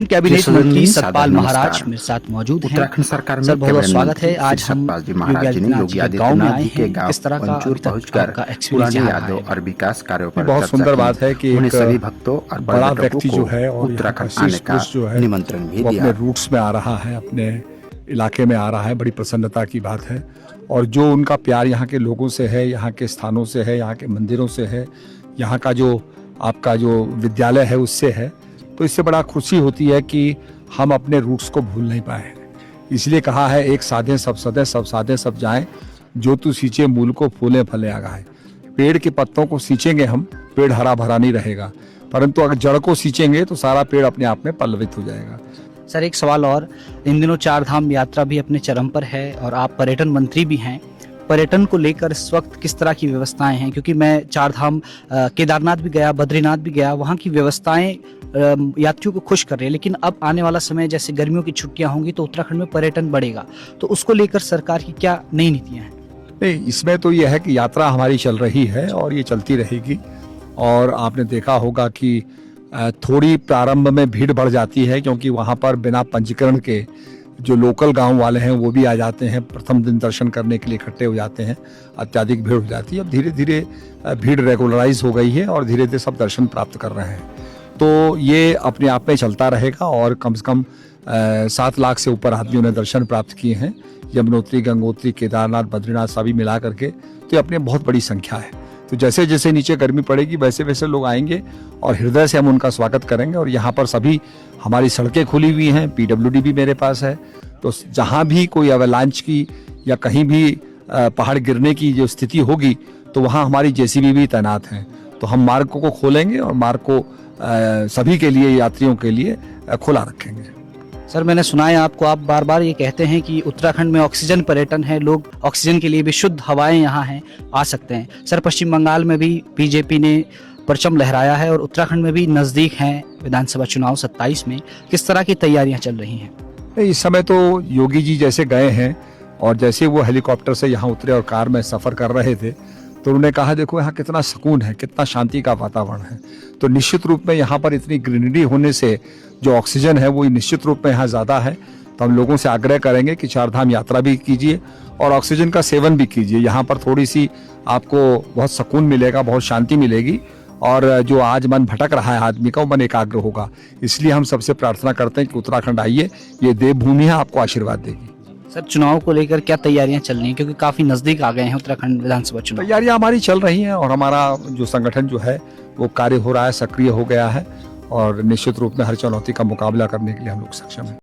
Cabinet मंत्री सतपाल महाराज मेरे साथ मौजूद हैं। उत्तराखंड सरकार में सर बहुत बहुत स्वागत है। आज हम सतपाल जी योगी महाराज ने आदित्यनाथ योगी जी के गांव में आदित्यनाथ आए जी के हैं। गांव किस तरह का पंचूर अभी तक पहुंचकर आपका एक्सपीरियंस पुरानी रहा यादों है? और विकास कार्यों पर बहुत चर्चा सुंदर की। बात है कि उन्हें एक सभी भक्तों और बड़ा पर्यटकों व्यक्ति को जो है और उत्तराखंड शीर्ष आने का पुरुष जो है निमंत्रण भी वो दिया। अपने रूट्स में आ रहा है, अपने इलाके में आ रहा है। बड़ी प्रसन्नता की बात है। और जो उनका प्यार यहाँ के लोगों से है, यहाँ के स्थानों से है, यहाँ के मंदिरों से है, यहाँ का जो आपका जो विद्यालय है उससे है, तो इससे बड़ा खुशी होती है कि हम अपने रूट्स को भूल नहीं पाए हैं। इसलिए कहा है एक साधे सब सदे, सब साधे सब जाएं, जो तू सींचे मूल को फूले फले आगाए। पेड़ के पत्तों को सींचेंगे हम, पेड़ हरा भरा नहीं रहेगा, परंतु अगर जड़ को सींचेंगे तो सारा पेड़ अपने आप में पल्लवित हो जाएगा। सर एक सवाल और, इन दिनों चार धाम यात्रा भी अपने चरम पर है और आप पर्यटन मंत्री भी हैं। पर्यटन को लेकर इस वक्त किस तरह की व्यवस्थाएं हैं? क्योंकि मैं चार धाम केदारनाथ भी गया, बद्रीनाथ भी गया, वहाँ की व्यवस्थाएं यात्रियों को खुश कर रही है। लेकिन अब आने वाला समय जैसे गर्मियों की छुट्टियां होंगी तो उत्तराखंड में पर्यटन बढ़ेगा, तो उसको लेकर सरकार की क्या नई नीतियां हैं? नहीं, इसमें तो ये है कि यात्रा हमारी चल रही है और ये चलती रहेगी। और आपने देखा होगा कि थोड़ी प्रारंभ में भीड़ बढ़ जाती है, क्योंकि वहाँ पर बिना पंजीकरण के जो लोकल गांव वाले हैं वो भी आ जाते हैं, प्रथम दिन दर्शन करने के लिए इकट्ठे हो जाते हैं, अत्यधिक भीड़ हो जाती है। अब धीरे धीरे भीड़ रेगुलराइज हो गई है और धीरे धीरे सब दर्शन प्राप्त कर रहे हैं। तो ये अपने आप में चलता रहेगा और कम से कम 7 लाख से ऊपर आदमियों ने दर्शन प्राप्त किए हैं, यमुनोत्री, गंगोत्री, केदारनाथ, बद्रीनाथ सभी मिला करके। तो ये अपने बहुत बड़ी संख्या है। तो जैसे जैसे नीचे गर्मी पड़ेगी वैसे वैसे लोग आएंगे और हृदय से हम उनका स्वागत करेंगे। और यहाँ पर सभी हमारी सड़कें खुली हुई हैं, PWD भी मेरे पास है। तो जहाँ भी कोई अवलांच की या कहीं भी पहाड़ गिरने की जो स्थिति होगी तो वहाँ हमारी JCB भी तैनात हैं। तो हम मार्ग को खोलेंगे और मार्ग को सभी के लिए, यात्रियों के लिए खुला रखेंगे। सर मैंने सुना है आपको, आप बार बार ये कहते हैं कि उत्तराखंड में ऑक्सीजन पर्यटन है, लोग ऑक्सीजन के लिए भी शुद्ध हवाएं यहाँ हैं, आ सकते हैं। सर पश्चिम बंगाल में भी BJP ने परचम लहराया है और उत्तराखंड में भी नज़दीक हैं विधानसभा चुनाव 27 में। किस तरह की तैयारियां चल रही हैं? इस समय तो योगी जी जैसे गए हैं और जैसे वो हेलीकॉप्टर से यहाँ उतरे और कार में सफ़र कर रहे थे तो उन्होंने कहा देखो यहाँ कितना सुकून है, कितना शांति का वातावरण है। तो निश्चित रूप में यहाँ पर इतनी ग्रीनरी होने से जो ऑक्सीजन है वो निश्चित रूप में यहाँ ज़्यादा है। तो हम लोगों से आग्रह करेंगे कि चार धाम यात्रा भी कीजिए और ऑक्सीजन का सेवन भी कीजिए। यहाँ पर थोड़ी सी आपको बहुत सुकून मिलेगा, बहुत शांति मिलेगी और जो आज मन भटक रहा है आदमी का वो मन एकाग्र होगा। इसलिए हम सबसे प्रार्थना करते हैं कि उत्तराखंड आइए, ये देवभूमि है, आपको आशीर्वाद देगी। सर चुनाव को लेकर क्या तैयारियां चल रही हैं, क्योंकि काफी नजदीक आ गए हैं उत्तराखंड विधानसभा चुनाव? तैयारियां हमारी चल रही हैं और हमारा जो संगठन जो है वो कार्य हो रहा है, सक्रिय हो गया है और निश्चित रूप में हर चुनौती का मुकाबला करने के लिए हम लोग सक्षम हैं।